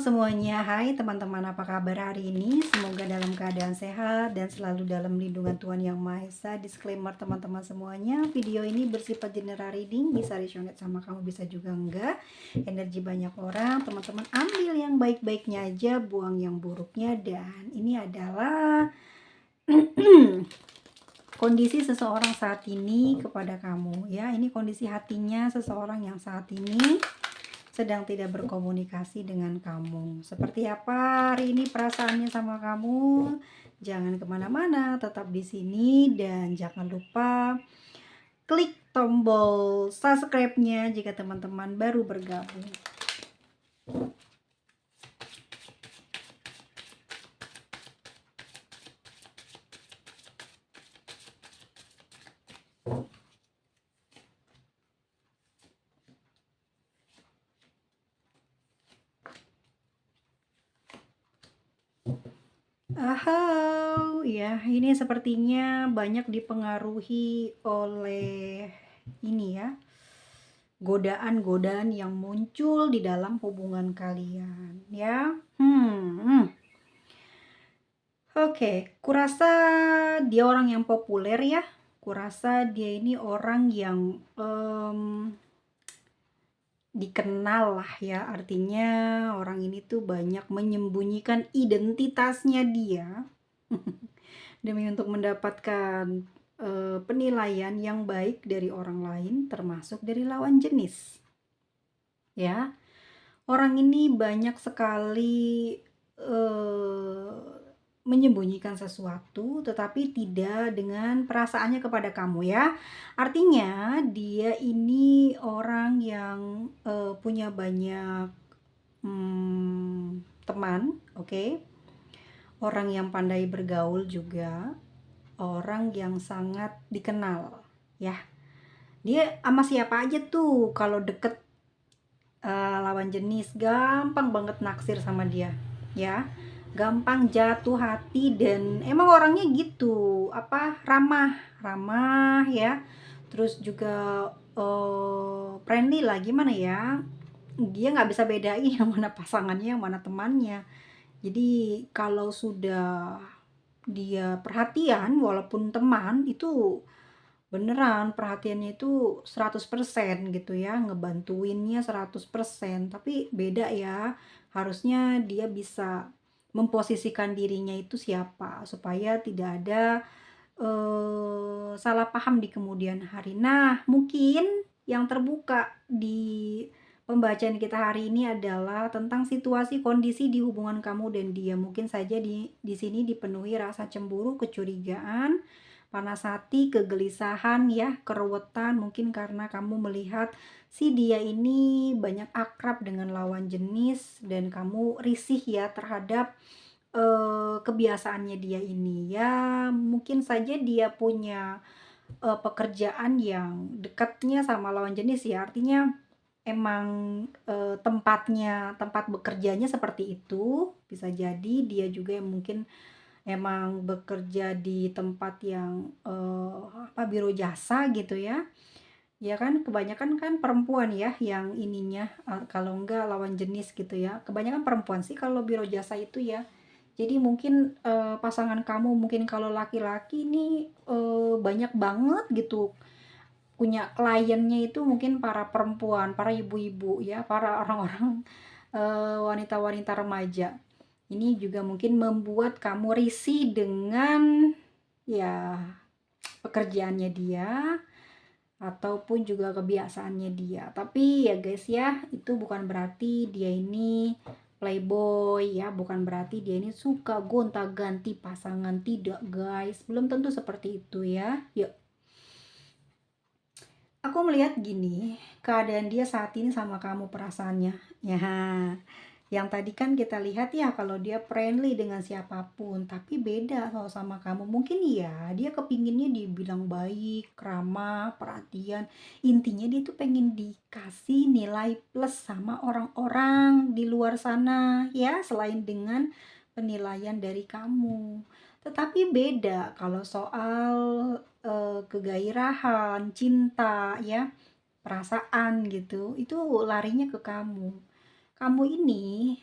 semuanya, hai teman-teman, apa kabar hari ini? Semoga dalam keadaan sehat dan selalu dalam lindungan Tuhan Yang Maha Esa. Disclaimer teman-teman semuanya, video ini bersifat general reading, bisa resonate sama kamu, bisa juga enggak. Energi banyak orang, teman-teman ambil yang baik-baiknya aja, buang yang buruknya. Dan ini adalah kondisi seseorang saat ini kepada kamu ya. Ini kondisi hatinya seseorang yang saat ini sedang tidak berkomunikasi dengan kamu. Seperti apa hari ini perasaannya sama kamu? Jangan kemana-mana, tetap di sini dan jangan lupa klik tombol subscribe-nya jika teman-teman baru bergabung. Ya, ini sepertinya banyak dipengaruhi oleh ini ya, godaan-godaan yang muncul di dalam hubungan kalian ya. Oke, kurasa dia orang yang populer ya. Kurasa dia ini orang yang dikenal lah ya. Artinya orang ini tuh banyak menyembunyikan identitasnya dia demi untuk mendapatkan penilaian yang baik dari orang lain, termasuk dari lawan jenis. Ya, orang ini banyak sekali menyembunyikan sesuatu, tetapi tidak dengan perasaannya kepada kamu ya. Artinya dia ini orang yang punya banyak teman, oke? Orang yang pandai bergaul juga, orang yang sangat dikenal ya. Dia sama siapa aja tuh kalau deket lawan jenis gampang banget naksir sama dia ya, gampang jatuh hati, dan emang orangnya gitu, ramah ya, terus juga friendly lah, gimana ya, dia nggak bisa bedain yang mana pasangannya yang mana temannya. Jadi kalau sudah dia perhatian walaupun teman, itu beneran perhatiannya itu 100% gitu ya, ngebantuinnya 100%. Tapi beda ya, harusnya dia bisa memposisikan dirinya itu siapa, supaya tidak ada salah paham di kemudian hari. Nah, mungkin yang terbuka di pembacaan kita hari ini adalah tentang situasi kondisi di hubungan kamu dan dia. Mungkin saja di sini dipenuhi rasa cemburu, kecurigaan, panas hati, kegelisahan ya, kerewetan, mungkin karena kamu melihat si dia ini banyak akrab dengan lawan jenis dan kamu risih ya terhadap kebiasaannya dia ini ya. Mungkin saja dia punya pekerjaan yang dekatnya sama lawan jenis ya, artinya emang tempat bekerjanya seperti itu. Bisa jadi dia juga yang mungkin emang bekerja di tempat yang biro jasa gitu ya. Ya kan kebanyakan kan perempuan ya yang ininya, kalau enggak lawan jenis gitu ya. Kebanyakan perempuan sih kalau biro jasa itu ya. Jadi mungkin pasangan kamu, mungkin kalau laki-laki ini banyak banget gitu punya kliennya itu, mungkin para perempuan, para ibu-ibu ya, para orang-orang wanita-wanita remaja. Ini juga mungkin membuat kamu risih dengan ya pekerjaannya dia ataupun juga kebiasaannya dia. Tapi ya guys ya, itu bukan berarti dia ini playboy ya, bukan berarti dia ini suka gonta-ganti pasangan, tidak guys, belum tentu seperti itu ya. Yuk, aku melihat gini, keadaan dia saat ini sama kamu perasaannya ya. Yang tadi kan kita lihat ya, kalau dia friendly dengan siapapun, tapi beda kalau sama kamu. Mungkin ya dia kepinginnya dibilang baik, ramah, perhatian. Intinya dia tuh pengen dikasih nilai plus sama orang-orang di luar sana ya, selain dengan penilaian dari kamu. Tetapi beda kalau soal kegairahan, cinta ya, perasaan gitu, itu larinya ke kamu. Kamu ini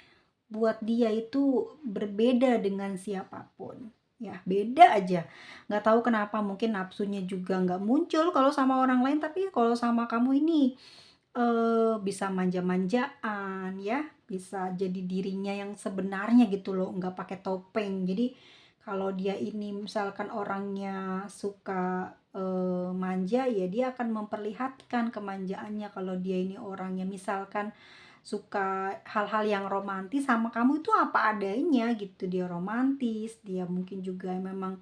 buat dia itu berbeda dengan siapapun. Ya, beda aja. Nggak tahu kenapa mungkin nafsunya juga nggak muncul kalau sama orang lain, tapi kalau sama kamu ini bisa manja-manjaan ya, bisa jadi dirinya yang sebenarnya gitu loh, nggak pakai topeng. Jadi kalau dia ini misalkan orangnya suka, manja, ya dia akan memperlihatkan kemanjaannya. Kalau dia ini orangnya misalkan suka hal-hal yang romantis, sama kamu itu apa adanya gitu, dia romantis, dia mungkin juga memang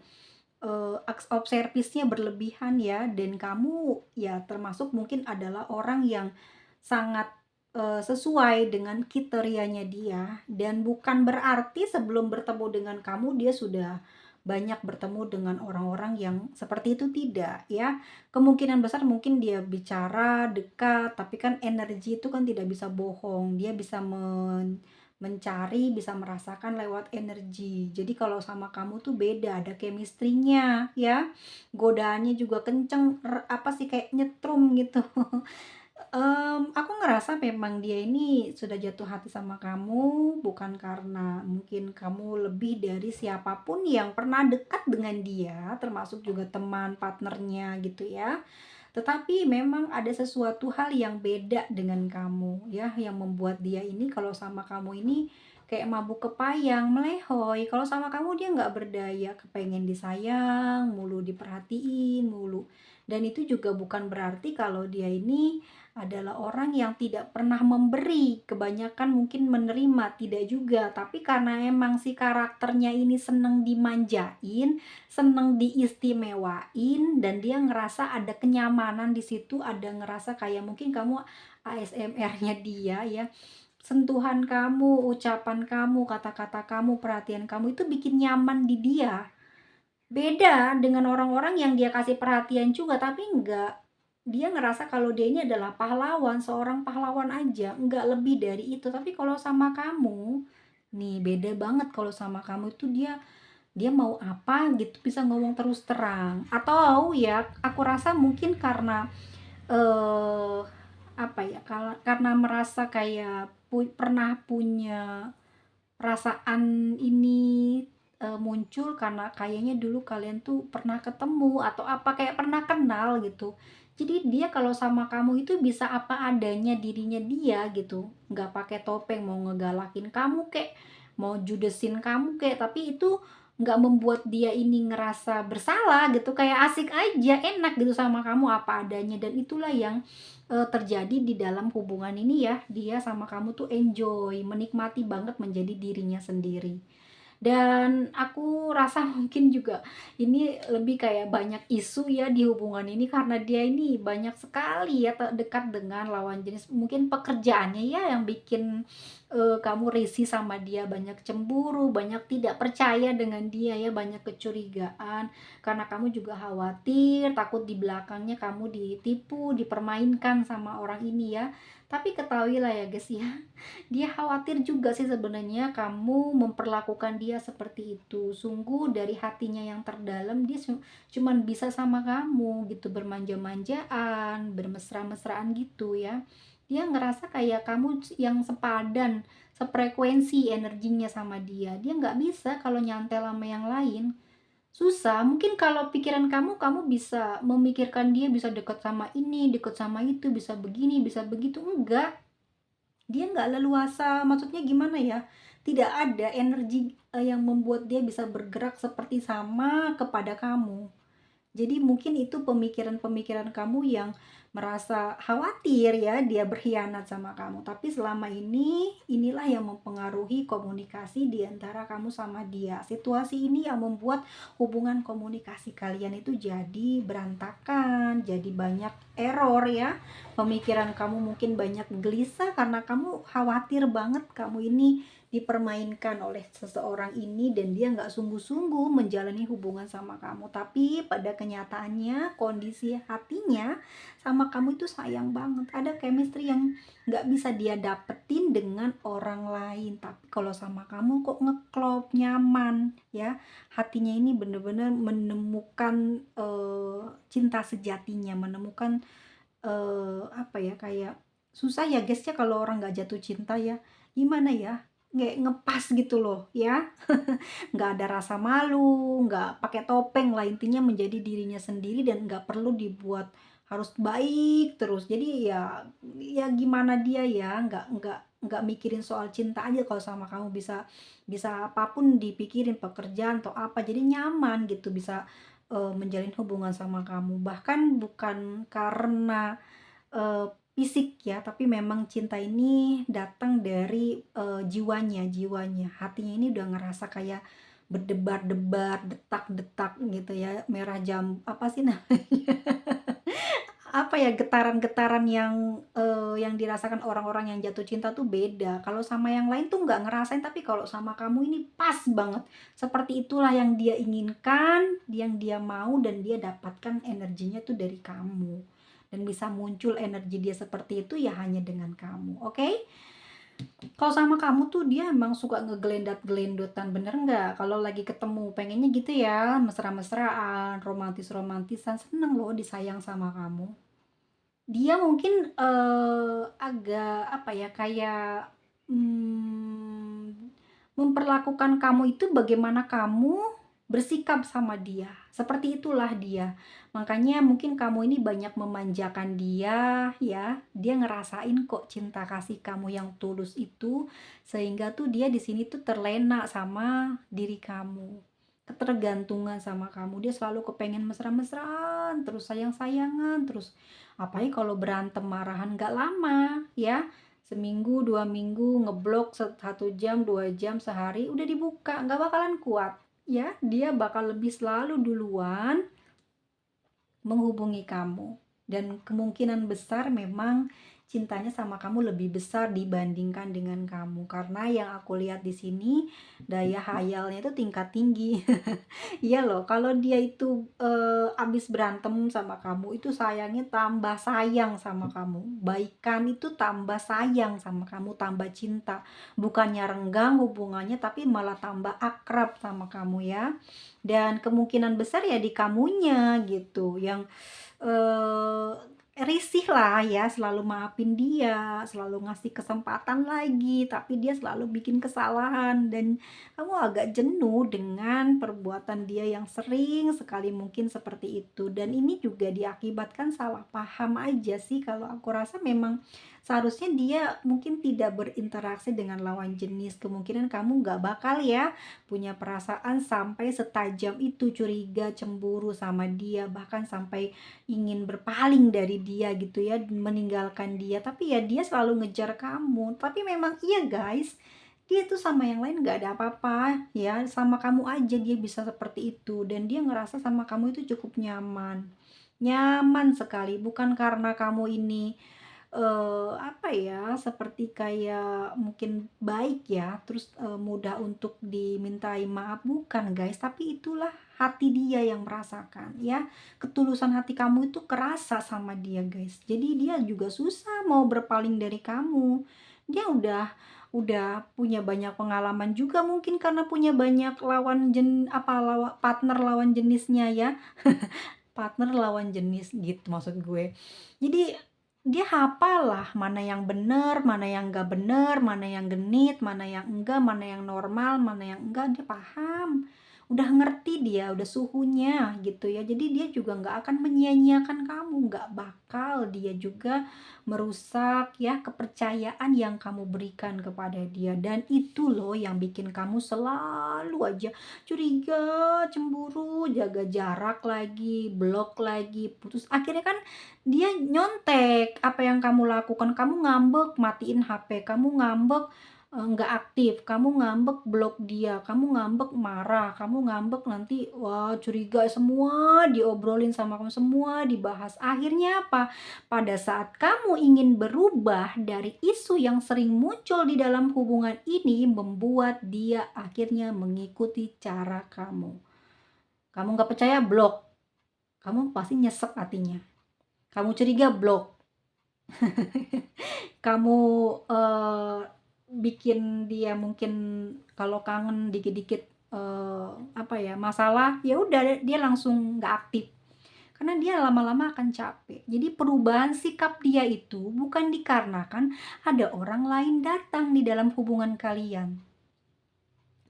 acts of service-nya berlebihan ya, dan kamu ya termasuk mungkin adalah orang yang sangat, sesuai dengan kriterianya dia, dan bukan berarti sebelum bertemu dengan kamu dia sudah banyak bertemu dengan orang-orang yang seperti itu, tidak ya. Kemungkinan besar mungkin dia bicara dekat, tapi kan energi itu kan tidak bisa bohong, dia bisa mencari, bisa merasakan lewat energi. Jadi kalau sama kamu tuh beda, ada chemistry-nya ya. Godaannya juga kenceng, apa sih, kayak nyetrum gitu. Aku ngerasa memang dia ini sudah jatuh hati sama kamu bukan karena mungkin kamu lebih dari siapapun yang pernah dekat dengan dia, termasuk juga teman, partnernya gitu ya. Tetapi memang ada sesuatu hal yang beda dengan kamu ya, yang membuat dia ini kalau sama kamu ini kayak mabuk kepayang, melehoi. Kalau sama kamu dia nggak berdaya, kepengen disayang mulu, diperhatiin mulu. Dan itu juga bukan berarti kalau dia ini adalah orang yang tidak pernah memberi, kebanyakan mungkin menerima, tidak juga. Tapi karena emang si karakternya ini seneng dimanjain, seneng diistimewain, dan dia ngerasa ada kenyamanan di situ, ada ngerasa kayak mungkin kamu ASMR-nya dia ya, sentuhan kamu, ucapan kamu, kata-kata kamu, perhatian kamu itu bikin nyaman di dia. Beda dengan orang-orang yang dia kasih perhatian juga tapi enggak, dia ngerasa kalau dia ini adalah pahlawan, seorang pahlawan aja, enggak lebih dari itu. Tapi kalau sama kamu, nih beda banget. Kalau sama kamu itu dia dia mau apa gitu bisa ngomong terus terang. Atau ya aku rasa mungkin karena eh apa ya, kalau karena merasa kayak pernah punya perasaan ini, muncul karena kayaknya dulu kalian tuh pernah ketemu atau apa, kayak pernah kenal gitu. Jadi dia kalau sama kamu itu bisa apa adanya dirinya dia gitu, nggak pakai topeng, mau ngegalakin kamu kek, mau judesin kamu kek, tapi itu nggak membuat dia ini ngerasa bersalah gitu, kayak asik aja, enak gitu sama kamu apa adanya, dan itulah yang terjadi di dalam hubungan ini ya, dia sama kamu tuh enjoy, menikmati banget menjadi dirinya sendiri. Dan aku rasa mungkin juga ini lebih kayak banyak isu ya di hubungan ini karena dia ini banyak sekali ya dekat dengan lawan jenis. Mungkin pekerjaannya ya yang bikin kamu risih sama dia, banyak cemburu, banyak tidak percaya dengan dia ya, banyak kecurigaan karena kamu juga khawatir, takut di belakangnya kamu ditipu, dipermainkan sama orang ini ya. Tapi ketahuilah ya guys ya, dia khawatir juga sih sebenarnya kamu memperlakukan dia seperti itu. Sungguh dari hatinya yang terdalam dia cuman bisa sama kamu gitu, bermanja-manjaan, bermesra-mesraan gitu ya. Dia ngerasa kayak kamu yang sepadan, sefrekuensi energinya sama dia. Dia nggak bisa kalau nyantel sama yang lain. Susah, mungkin kalau pikiran kamu bisa memikirkan dia bisa dekat sama ini, dekat sama itu, bisa begini, bisa begitu. Enggak, dia nggak leluasa, maksudnya gimana ya, tidak ada energi, yang membuat dia bisa bergerak seperti sama kepada kamu. Jadi mungkin itu pemikiran-pemikiran kamu yang merasa khawatir ya dia berkhianat sama kamu. Tapi selama ini inilah yang mempengaruhi komunikasi di antara kamu sama dia. Situasi ini yang membuat hubungan komunikasi kalian itu jadi berantakan, jadi banyak error ya. Pemikiran kamu mungkin banyak gelisah karena kamu khawatir banget kamu ini dipermainkan oleh seseorang ini dan dia nggak sungguh-sungguh menjalani hubungan sama kamu. Tapi pada kenyataannya kondisi hatinya sama kamu itu sayang banget, ada chemistry yang nggak bisa dia dapetin dengan orang lain. Tapi kalau sama kamu kok ngeklop, nyaman ya, hatinya ini bener-bener menemukan cinta sejatinya, menemukan apa ya, kayak susah ya guys ya kalau orang nggak jatuh cinta ya, gimana ya. nggak ngepas gitu loh ya. Nggak ada rasa malu, nggak pakai topeng lah, intinya menjadi dirinya sendiri dan nggak perlu dibuat harus baik terus. Jadi ya gimana dia ya, nggak mikirin soal cinta aja kalau sama kamu, bisa bisa apapun dipikirin, pekerjaan atau apa, jadi nyaman gitu bisa, menjalin hubungan sama kamu. Bahkan bukan karena fisik ya, tapi memang cinta ini datang dari, jiwanya, hatinya ini udah ngerasa kayak berdebar-debar, detak-detak gitu ya, merah apa sih namanya, apa ya, getaran-getaran yang dirasakan orang-orang yang jatuh cinta tuh beda. Kalau sama yang lain tuh nggak ngerasain, tapi kalau sama kamu ini pas banget. Seperti itulah yang dia inginkan, yang dia mau dan dia dapatkan energinya tuh dari kamu. Dan bisa muncul energi dia seperti itu ya hanya dengan kamu, oke? Kalau sama kamu tuh dia emang suka ngegelendat-gelendotan, bener nggak? Kalau lagi ketemu pengennya gitu ya, mesra-mesraan, romantis-romantisan, seneng loh disayang sama kamu. Dia mungkin, agak apa ya, kayak, memperlakukan kamu itu bagaimana kamu bersikap sama dia, seperti itulah dia. Makanya mungkin kamu ini banyak memanjakan dia ya, dia ngerasain kok cinta kasih kamu yang tulus itu, sehingga tuh dia di sini tuh terlena sama diri kamu, ketergantungan sama kamu, dia selalu kepengen mesra-mesraan, terus sayang-sayangan, terus. Apalagi kalau berantem marahan nggak lama ya, seminggu, 2 minggu, ngeblok 1 jam, 2 jam, sehari, udah dibuka, nggak bakalan kuat ya. Dia bakal lebih selalu duluan menghubungi kamu, dan kemungkinan besar memang cintanya sama kamu lebih besar dibandingkan dengan kamu, karena yang aku lihat di sini daya hayalnya itu tingkat tinggi. Iya loh, kalau dia itu, habis berantem sama kamu, itu sayangnya tambah sayang sama kamu. Baikan itu tambah sayang sama kamu, tambah cinta. Bukannya renggang hubungannya, tapi malah tambah akrab sama kamu ya. Dan kemungkinan besar ya di kamunya gitu, yang Eee, risih lah ya, selalu maafin dia, selalu ngasih kesempatan lagi, tapi dia selalu bikin kesalahan dan kamu agak jenuh dengan perbuatan dia yang sering sekali mungkin seperti itu. Dan ini juga diakibatkan salah paham aja sih, kalau aku rasa memang seharusnya dia mungkin tidak berinteraksi dengan lawan jenis, kemungkinan kamu nggak bakal ya punya perasaan sampai setajam itu, curiga, cemburu sama dia, bahkan sampai ingin berpaling dari dia gitu ya, meninggalkan dia, tapi ya dia selalu ngejar kamu. Tapi memang iya guys, dia tuh sama yang lain nggak ada apa-apa ya, sama kamu aja dia bisa seperti itu, dan dia ngerasa sama kamu itu cukup nyaman. Nyaman sekali, bukan karena kamu ini apa ya, seperti kayak mungkin baik ya, terus, mudah untuk dimintai maaf, bukan Guys, tapi itulah hati dia yang merasakan ya. Ketulusan hati kamu itu kerasa sama dia Guys. Jadi dia juga susah mau berpaling dari kamu. Dia udah punya banyak pengalaman juga mungkin karena punya banyak partner lawan jenisnya ya. Partner lawan jenis gitu maksud gue. Jadi dia hafal lah mana yang bener, mana yang enggak bener, mana yang genit, mana yang enggak, mana yang normal, mana yang enggak, dia paham. Udah ngerti dia, udah suhunya gitu ya. Jadi dia juga nggak akan menyia-nyiakan kamu, nggak bakal dia juga merusak ya kepercayaan yang kamu berikan kepada dia. Dan itu loh yang bikin kamu selalu aja curiga, cemburu, jaga jarak lagi, blok lagi, putus. Akhirnya kan dia nyontek apa yang kamu lakukan. Kamu ngambek matiin HP, kamu ngambek nggak aktif, kamu ngambek blok dia, kamu ngambek marah, kamu ngambek nanti wah curiga, semua diobrolin sama kamu, semua dibahas. Akhirnya apa? Pada saat kamu ingin berubah dari isu yang sering muncul di dalam hubungan ini, membuat dia akhirnya mengikuti cara kamu. Kamu nggak percaya, blok. Kamu pasti nyesek hatinya. Kamu curiga, blok. Kamu, bikin dia mungkin kalau kangen dikit-dikit, apa ya, masalah, ya udah dia langsung nggak aktif. karena dia lama-lama akan capek. Jadi perubahan sikap dia itu bukan dikarenakan ada orang lain datang di dalam hubungan kalian.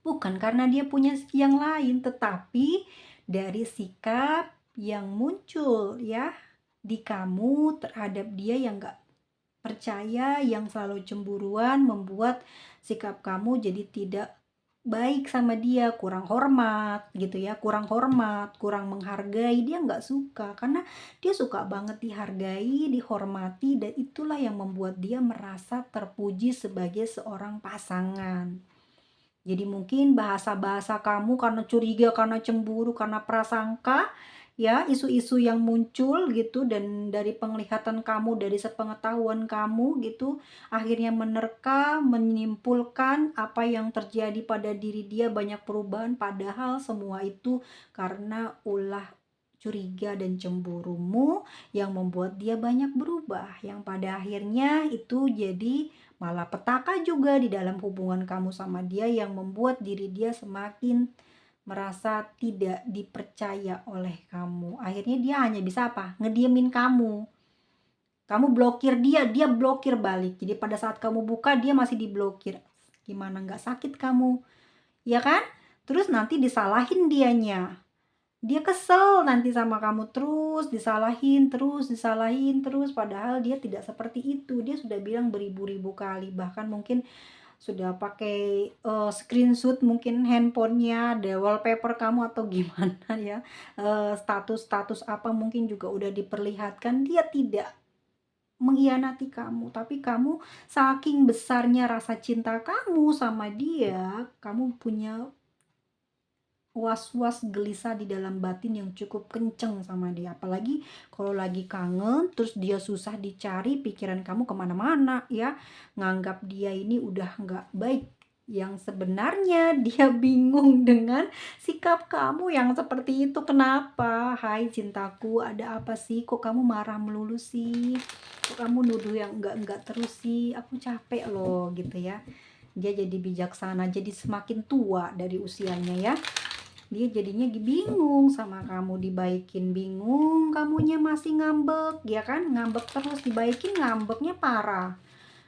Bukan karena dia punya yang lain, tetapi dari sikap yang muncul ya di kamu terhadap dia yang gak percaya, yang selalu cemburuan, membuat sikap kamu jadi tidak baik sama dia, kurang hormat gitu ya, kurang hormat, kurang menghargai, dia nggak suka karena dia suka banget dihargai, dihormati, dan itulah yang membuat dia merasa terpuji sebagai seorang pasangan. Jadi mungkin bahasa-bahasa kamu karena curiga, karena cemburu, karena prasangka, ya, isu-isu yang muncul gitu dan dari penglihatan kamu, dari sepengetahuan kamu gitu, akhirnya menerka, menyimpulkan apa yang terjadi pada diri dia banyak perubahan, padahal semua itu karena ulah curiga dan cemburumu yang membuat dia banyak berubah, yang pada akhirnya itu jadi malapetaka juga di dalam hubungan kamu sama dia yang membuat diri dia semakin merasa tidak dipercaya oleh kamu. Akhirnya dia hanya bisa apa? Ngediemin kamu. Kamu blokir dia, dia blokir balik. Jadi pada saat kamu buka, dia masih diblokir. Gimana nggak sakit kamu? Ya kan? Terus nanti disalahin dianya. Dia kesel nanti sama kamu, terus disalahin, terus, padahal dia tidak seperti itu. Dia sudah bilang beribu-ribu kali, bahkan mungkin sudah pakai screenshot mungkin handphonenya, ada wallpaper kamu atau gimana ya, status-status apa mungkin juga udah diperlihatkan. Dia tidak mengkhianati kamu, tapi kamu saking besarnya rasa cinta kamu sama dia, kamu punya was-was gelisah di dalam batin yang cukup kenceng sama dia. Apalagi kalau lagi kangen, terus dia susah dicari, pikiran kamu kemana-mana ya, nganggap dia ini udah nggak baik, yang sebenarnya dia bingung dengan sikap kamu yang seperti itu. Kenapa? Hai cintaku, ada apa sih, kok kamu marah melulu sih, kok kamu nuduh yang enggak terus sih, aku capek loh gitu ya. Dia jadi bijaksana, jadi semakin tua dari usianya ya, dia jadinya bingung sama kamu, dibaikin bingung, kamunya masih ngambek ya kan, ngambek terus, dibaikin ngambeknya parah.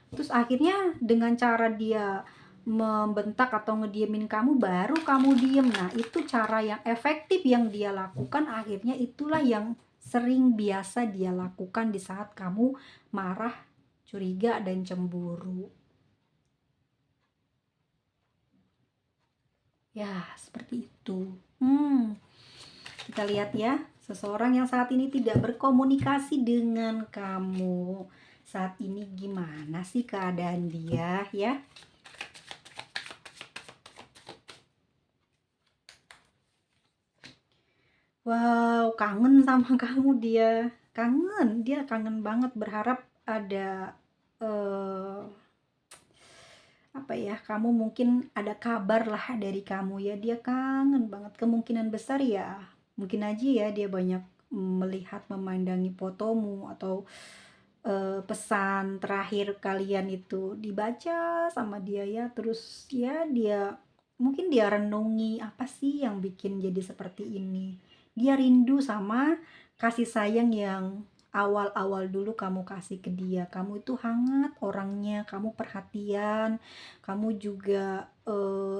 Terus akhirnya dengan cara dia membentak atau ngediemin kamu, baru kamu diem. Nah, itu cara yang efektif yang dia lakukan, akhirnya itulah yang sering biasa dia lakukan di saat kamu marah, curiga, dan cemburu. Ya, seperti itu. Kita lihat ya, seseorang yang saat ini tidak berkomunikasi dengan kamu. Saat ini gimana sih keadaan dia ya? Wow, kangen sama kamu dia. Dia kangen banget, berharap ada eh apa ya, kamu mungkin ada kabar lah dari kamu ya, dia kangen banget. Kemungkinan besar ya mungkin aja ya dia banyak melihat, memandangi fotomu atau pesan terakhir kalian itu dibaca sama dia ya, terus ya dia mungkin dia renungi apa sih yang bikin jadi seperti ini. Dia rindu sama kasih sayang yang awal-awal dulu kamu kasih ke dia. Kamu itu hangat orangnya, kamu perhatian, kamu juga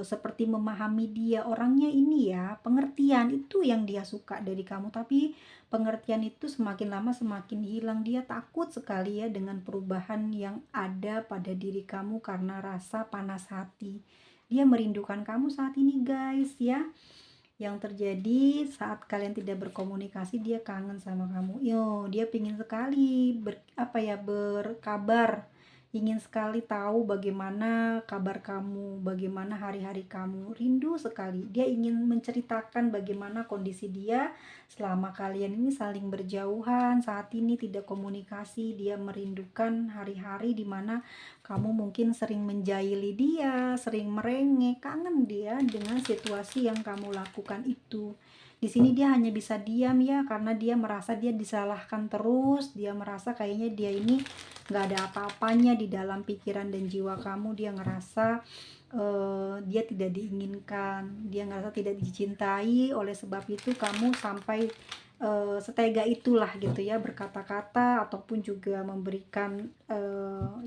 seperti memahami dia orangnya ini ya, pengertian itu yang dia suka dari kamu. Tapi pengertian itu semakin lama semakin hilang. Dia takut sekali ya dengan perubahan yang ada pada diri kamu karena rasa panas hati. Dia merindukan kamu saat ini guys ya. Yang terjadi saat kalian tidak berkomunikasi, dia kangen sama kamu. Dia pingin sekali berkabar, ingin sekali tahu bagaimana kabar kamu, bagaimana hari-hari kamu, rindu sekali. Dia ingin menceritakan bagaimana kondisi dia selama kalian ini saling berjauhan, saat ini tidak komunikasi. Dia merindukan hari-hari dimana kamu mungkin sering menjahili dia, sering merengek, kangen dia dengan situasi yang kamu lakukan itu. Di sini dia hanya bisa diam ya, karena dia merasa dia disalahkan terus. Dia merasa kayaknya dia ini nggak ada apa-apanya di dalam pikiran dan jiwa kamu. Dia ngerasa dia tidak diinginkan, dia ngerasa tidak dicintai. Oleh sebab itu kamu sampai setega itulah gitu ya berkata-kata ataupun juga memberikan,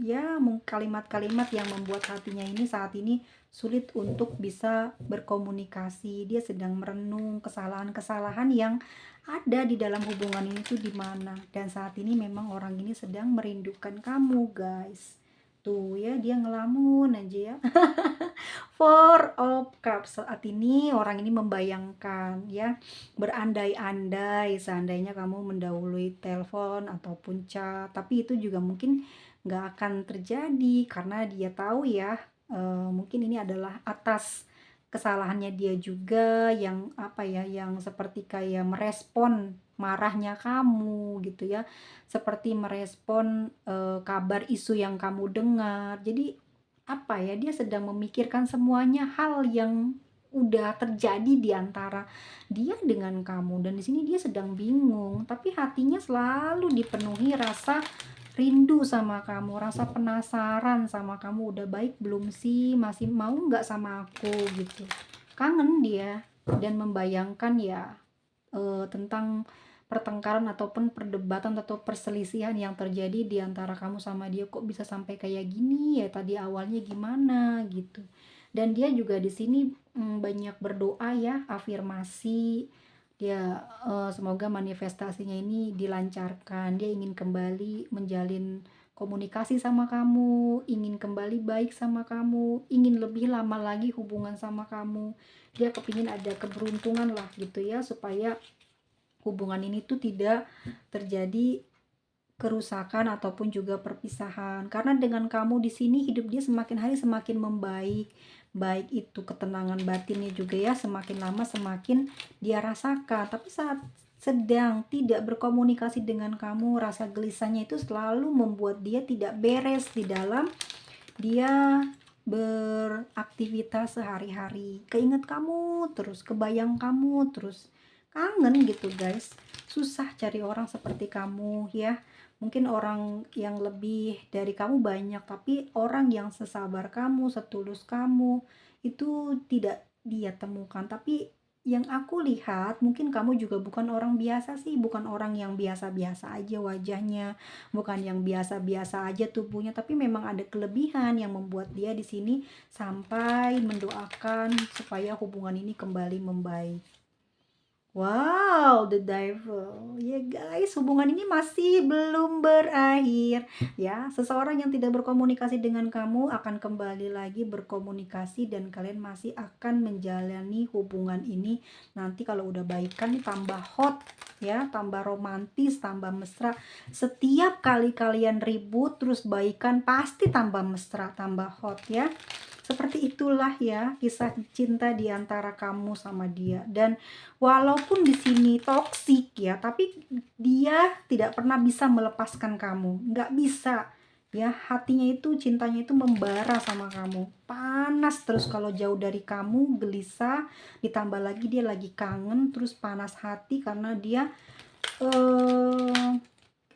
ya kalimat-kalimat yang membuat hatinya ini saat ini sulit untuk bisa berkomunikasi. Dia sedang merenung kesalahan-kesalahan yang ada di dalam hubungan ini tuh di mana, dan saat ini memang orang ini sedang merindukan kamu, guys. Tuh ya, dia ngelamun aja ya. Four of Cups, saat ini orang ini membayangkan ya, berandai-andai seandainya kamu mendahului telepon ataupun chat, tapi itu juga mungkin nggak akan terjadi karena dia tahu ya, mungkin ini adalah atas kesalahannya dia juga yang apa ya, yang seperti kayak merespon marahnya kamu gitu ya, seperti merespon kabar isu yang kamu dengar. Jadi apa ya, dia sedang memikirkan semuanya hal yang udah terjadi di antara dia dengan kamu, dan di sini dia sedang bingung, tapi hatinya selalu dipenuhi rasa rindu sama kamu, rasa penasaran sama kamu, udah baik belum sih, masih mau nggak sama aku gitu. Kangen dia dan membayangkan ya, tentang pertengkaran ataupun perdebatan atau perselisihan yang terjadi di antara kamu sama dia, kok bisa sampai kayak gini ya, tadi awalnya gimana gitu. Dan dia juga di sini banyak berdoa ya, afirmasi. Dia semoga manifestasinya ini dilancarkan. Dia ingin kembali menjalin komunikasi sama kamu, ingin kembali baik sama kamu, ingin lebih lama lagi hubungan sama kamu. Dia kepingin ada keberuntungan lah gitu ya, supaya hubungan ini tuh tidak terjadi kerusakan ataupun juga perpisahan. Karena dengan kamu di sini hidup dia semakin hari semakin membaik. Baik itu ketenangan batinnya juga ya, semakin lama semakin dia rasakan. Tapi saat sedang tidak berkomunikasi dengan kamu, rasa gelisahnya itu selalu membuat dia tidak beres di dalam dia beraktivitas sehari-hari. Keinget kamu terus, kebayang kamu terus, kangen gitu guys. Susah cari orang seperti kamu ya. Mungkin orang yang lebih dari kamu banyak, tapi orang yang sesabar kamu, setulus kamu itu tidak dia temukan. Tapi yang aku lihat, mungkin kamu juga bukan orang biasa sih, bukan orang yang biasa-biasa aja wajahnya, bukan yang biasa-biasa aja tubuhnya, tapi memang ada kelebihan yang membuat dia di sini sampai mendoakan supaya hubungan ini kembali membaik. Wow, the devil. Ya guys, hubungan ini masih belum berakhir. Ya, seseorang yang tidak berkomunikasi dengan kamu akan kembali lagi berkomunikasi, dan kalian masih akan menjalani hubungan ini. Nanti kalau udah baikan nih tambah hot ya, tambah romantis, tambah mesra. Setiap kali kalian ribut terus baikan pasti tambah mesra, tambah hot ya. Seperti itulah ya kisah cinta di antara kamu sama dia. Dan walaupun di sini toksik ya, tapi dia tidak pernah bisa melepaskan kamu, nggak bisa ya. Hatinya itu, cintanya itu membara sama kamu, panas terus kalau jauh dari kamu, gelisah, ditambah lagi dia lagi kangen, terus panas hati karena dia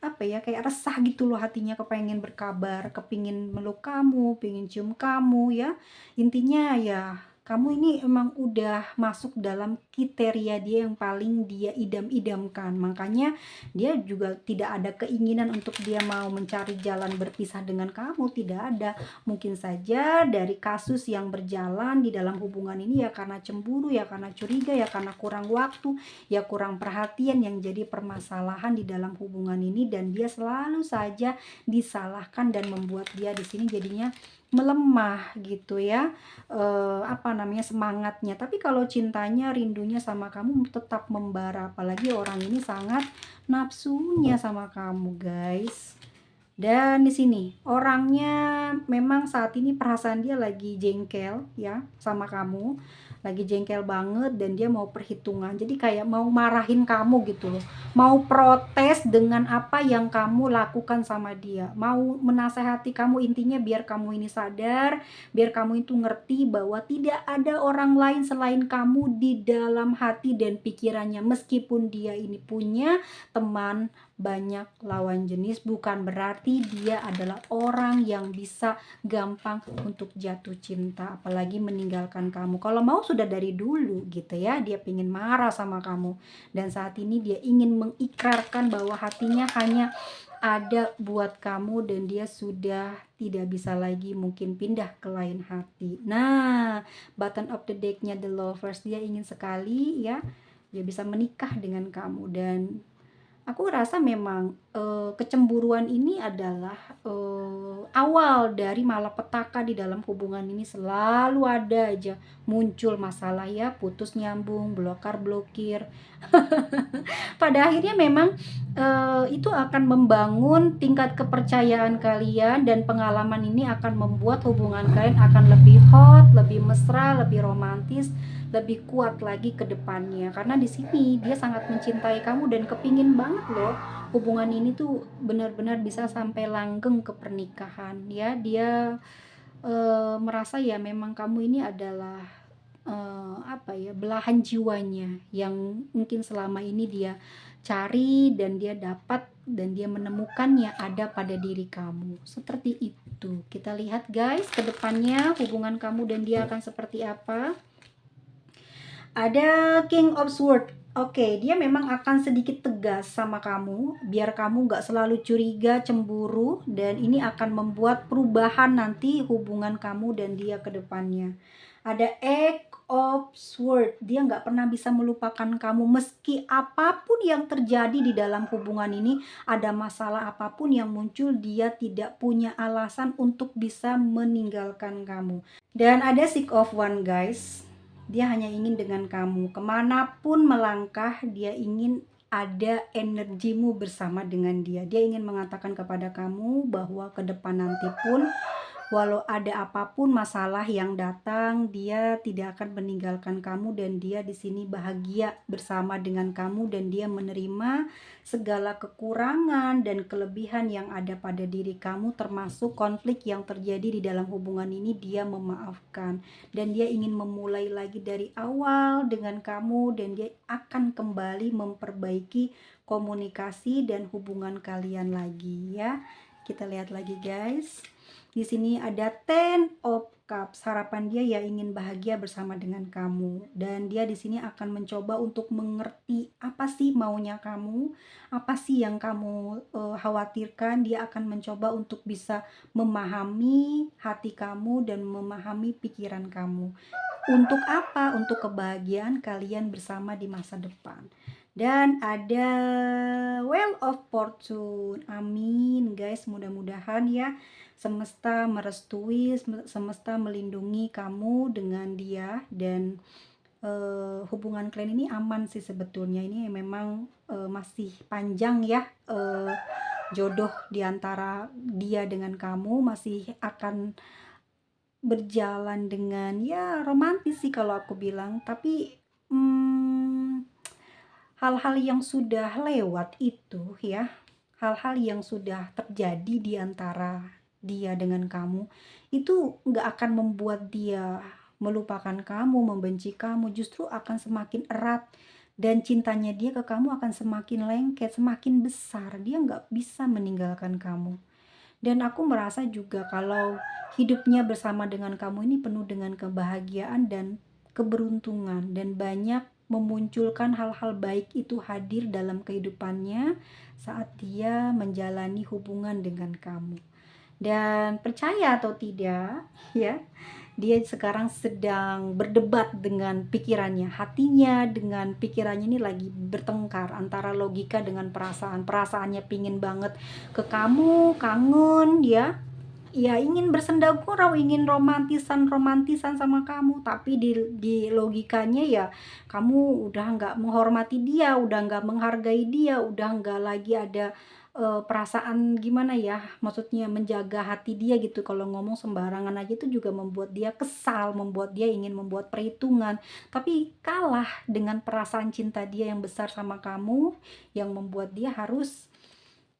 apa ya, kayak resah gitu loh hatinya, kepengen berkabar, kepingin meluk kamu, pengen cium kamu ya. Intinya ya kamu ini emang udah masuk dalam kriteria dia yang paling dia idam-idamkan. Makanya dia juga tidak ada keinginan untuk dia mau mencari jalan berpisah dengan kamu, tidak ada. Mungkin saja dari kasus yang berjalan di dalam hubungan ini ya karena cemburu, ya karena curiga, ya karena kurang waktu, ya kurang perhatian yang jadi permasalahan di dalam hubungan ini, dan dia selalu saja disalahkan dan membuat dia di sini jadinya melemah gitu ya, apa namanya, semangatnya. Tapi kalau cintanya, rindunya sama kamu tetap membara, apalagi orang ini sangat nafsunya sama kamu guys. Dan di sini orangnya memang saat ini perasaan dia lagi jengkel ya sama kamu, lagi jengkel banget, dan dia mau perhitungan. Jadi kayak mau marahin kamu gitu loh. Mau protes dengan apa yang kamu lakukan sama dia. Mau menasehati kamu, intinya biar kamu ini sadar, biar kamu itu ngerti bahwa tidak ada orang lain selain kamu di dalam hati dan pikirannya. Meskipun dia ini punya teman banyak lawan jenis, bukan berarti dia adalah orang yang bisa gampang untuk jatuh cinta, apalagi meninggalkan kamu. Kalau mau sudah dari dulu gitu ya, dia pengen marah sama kamu. Dan saat ini dia ingin mengikrarkan bahwa hatinya hanya ada buat kamu dan dia sudah tidak bisa lagi mungkin pindah ke lain hati. Nah, button of the deck-nya The Lovers, dia ingin sekali ya, dia bisa menikah dengan kamu. Dan aku rasa memang kecemburuan ini adalah awal dari malapetaka di dalam hubungan ini. Selalu ada aja muncul masalah ya, putus nyambung, blokar blokir. Pada akhirnya memang itu akan membangun tingkat kepercayaan kalian, dan pengalaman ini akan membuat hubungan kalian akan lebih hot, lebih mesra, lebih romantis, lebih kuat lagi ke depannya. Karena di sini dia sangat mencintai kamu dan kepingin banget loh hubungan ini tuh benar-benar bisa sampai langgeng ke pernikahan ya. Dia merasa ya memang kamu ini adalah apa ya, belahan jiwanya yang mungkin selama ini dia cari dan dia dapat dan dia menemukannya ada pada diri kamu. Seperti itu. Kita lihat guys ke depannya hubungan kamu dan dia akan seperti apa. Ada King of Swords. Oke, dia memang akan sedikit tegas sama kamu, biar kamu gak selalu curiga, cemburu, dan ini akan membuat perubahan nanti hubungan kamu dan dia ke depannya. Ada Eight of Swords, dia gak pernah bisa melupakan kamu, meski apapun yang terjadi di dalam hubungan ini, ada masalah apapun yang muncul, dia tidak punya alasan untuk bisa meninggalkan kamu. Dan ada Six of Wands guys, dia hanya ingin dengan kamu, kemanapun melangkah dia ingin ada energimu bersama dengan dia. Dia ingin mengatakan kepada kamu bahwa ke depan nanti pun walau ada apapun masalah yang datang, dia tidak akan meninggalkan kamu dan dia di sini bahagia bersama dengan kamu, dan dia menerima segala kekurangan dan kelebihan yang ada pada diri kamu, termasuk konflik yang terjadi di dalam hubungan ini. Dia memaafkan dan dia ingin memulai lagi dari awal dengan kamu, dan dia akan kembali memperbaiki komunikasi dan hubungan kalian lagi ya. Kita lihat lagi guys. Di sini ada Ten of Cups. Harapan dia ya ingin bahagia bersama dengan kamu, dan dia di sini akan mencoba untuk mengerti apa sih maunya kamu, apa sih yang kamu khawatirkan. Dia akan mencoba untuk bisa memahami hati kamu dan memahami pikiran kamu. Untuk apa? Untuk kebahagiaan kalian bersama di masa depan. Dan ada Wheel of Fortune. Amin guys, mudah-mudahan ya semesta merestui, semesta melindungi kamu dengan dia, dan hubungan kalian ini aman sih sebetulnya. Ini memang masih panjang ya, jodoh diantara dia dengan kamu masih akan berjalan dengan ya romantis sih kalau aku bilang. Tapi hal-hal yang sudah lewat itu ya, hal-hal yang sudah terjadi di antara dia dengan kamu itu nggak akan membuat dia melupakan kamu, membenci kamu, justru akan semakin erat, dan cintanya dia ke kamu akan semakin lengket, semakin besar. Dia nggak bisa meninggalkan kamu. Dan aku merasa juga kalau hidupnya bersama dengan kamu ini penuh dengan kebahagiaan dan keberuntungan, dan banyak memunculkan hal-hal baik itu hadir dalam kehidupannya saat dia menjalani hubungan dengan kamu. Dan percaya atau tidak ya, dia sekarang sedang berdebat dengan pikirannya, hatinya dengan pikirannya ini lagi bertengkar antara logika dengan perasaan. Perasaannya pingin banget ke kamu, kangen ya, ya ingin bersenda gurau, ingin romantisan sama kamu, tapi di logikanya ya kamu udah nggak menghormati dia, udah nggak menghargai dia, udah nggak lagi ada perasaan gimana ya, maksudnya menjaga hati dia gitu. Kalau ngomong sembarangan aja itu juga membuat dia kesal, membuat dia ingin membuat perhitungan, tapi kalah dengan perasaan cinta dia yang besar sama kamu, yang membuat dia harus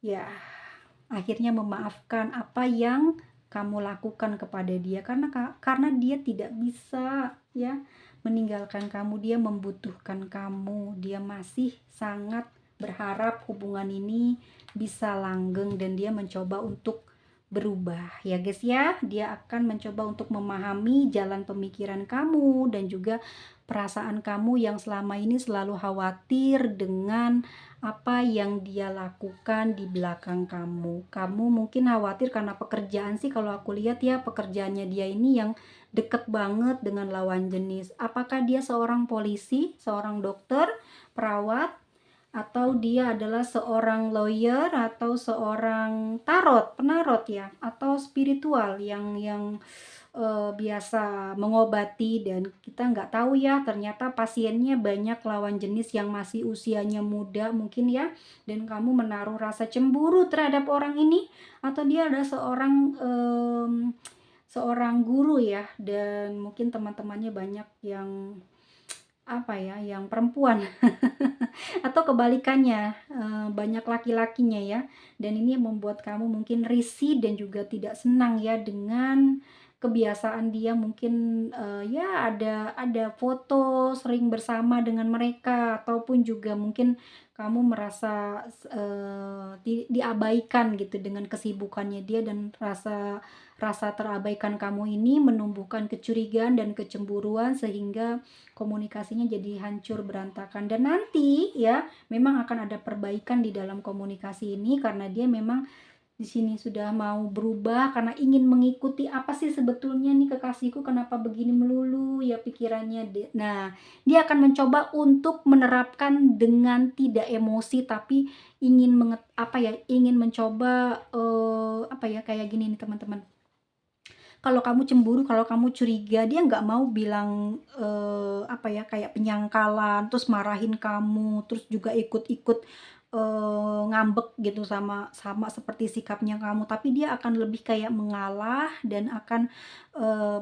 ya akhirnya memaafkan apa yang kamu lakukan kepada dia, karena dia tidak bisa ya meninggalkan kamu. Dia membutuhkan kamu, dia masih sangat berharap hubungan ini bisa langgeng dan dia mencoba untuk berubah ya guys ya. Dia akan mencoba untuk memahami jalan pemikiran kamu dan juga perasaan kamu yang selama ini selalu khawatir dengan apa yang dia lakukan di belakang kamu. Kamu mungkin khawatir karena pekerjaan sih, kalau aku lihat ya pekerjaannya dia ini yang deket banget dengan lawan jenis. Apakah dia seorang polisi, seorang dokter, perawat, atau dia adalah seorang lawyer, atau seorang penarot ya, atau spiritual yang biasa mengobati, dan kita nggak tahu ya, ternyata pasiennya banyak lawan jenis yang masih usianya muda mungkin ya, dan kamu menaruh rasa cemburu terhadap orang ini, atau dia adalah seorang guru ya, dan mungkin teman-temannya banyak yang apa ya, yang perempuan atau kebalikannya, banyak laki-lakinya ya, dan ini membuat kamu mungkin risih dan juga tidak senang ya dengan kebiasaan dia mungkin, ya ada foto sering bersama dengan mereka, ataupun juga mungkin kamu merasa diabaikan gitu dengan kesibukannya dia, dan rasa rasa terabaikan kamu ini menumbuhkan kecurigaan dan kecemburuan sehingga komunikasinya jadi hancur berantakan. Dan nanti ya memang akan ada perbaikan di dalam komunikasi ini, karena dia memang di sini sudah mau berubah karena ingin mengikuti apa sih sebetulnya nih kekasihku, kenapa begini melulu ya pikirannya. Nah, dia akan mencoba untuk menerapkan dengan tidak emosi, tapi ingin mencoba apa ya, kayak gini nih teman-teman. Kalau kamu cemburu, kalau kamu curiga, dia nggak mau bilang apa ya, kayak penyangkalan, terus marahin kamu, terus juga ikut-ikut ngambek gitu sama sama seperti sikapnya kamu, tapi dia akan lebih kayak mengalah dan akan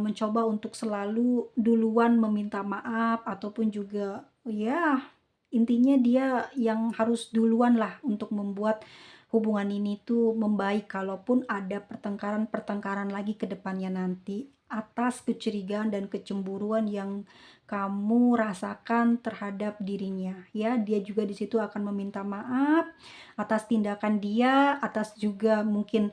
mencoba untuk selalu duluan meminta maaf, ataupun juga ya intinya dia yang harus duluan lah untuk membuat hubungan ini tuh membaik, kalaupun ada pertengkaran-pertengkaran lagi ke depannya nanti atas kecurigaan dan kecemburuan yang kamu rasakan terhadap dirinya ya. Dia juga di situ akan meminta maaf atas tindakan dia, atas juga mungkin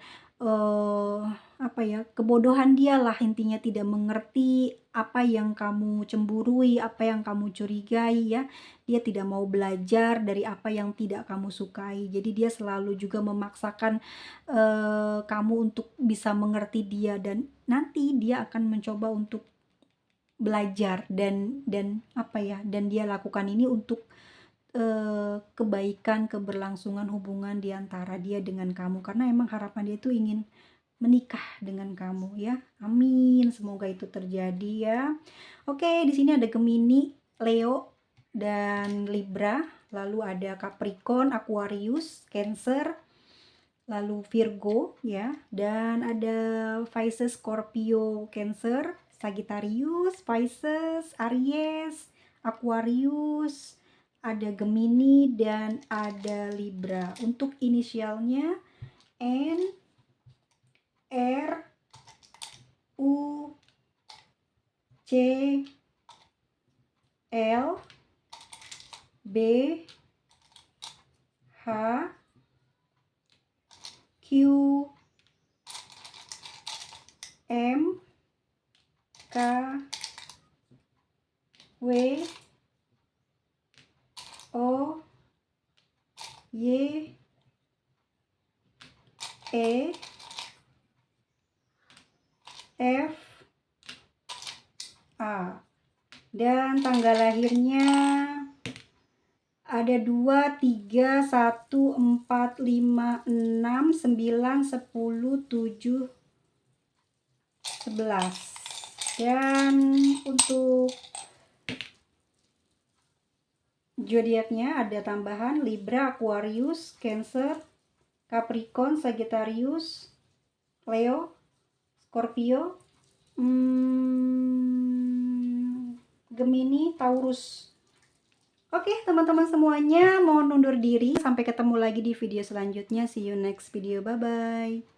apa ya, kebodohan dia lah intinya, tidak mengerti apa yang kamu cemburui, apa yang kamu curigai ya. Dia tidak mau belajar dari apa yang tidak kamu sukai. Jadi dia selalu juga memaksakan kamu untuk bisa mengerti dia, dan nanti dia akan mencoba untuk belajar dan apa ya, dan dia lakukan ini untuk kebaikan, keberlangsungan hubungan di antara dia dengan kamu, karena emang harapan dia itu ingin menikah dengan kamu ya. Amin, semoga itu terjadi ya. Oke, di sini ada Gemini, Leo, dan Libra, lalu ada Capricorn, Aquarius, Cancer, lalu Virgo ya, dan ada Pisces, Scorpio, Cancer, Sagittarius, Pisces, Aries, Aquarius, ada Gemini, dan ada Libra. Untuk inisialnya N, R, U, C, L, B, H, Q, M, K, W, O, Y, E, F, A. Dan tanggal lahirnya ada 2, 3, 1, 4, 5, 6, 9, 10, 7, 11. Dan untuk zodiaknya ada tambahan Libra, Aquarius, Cancer, Capricorn, Sagittarius, Leo, Scorpio, Gemini, Taurus. Oke teman-teman semuanya, mohon undur diri. Sampai ketemu lagi di video selanjutnya. See you next video. Bye bye.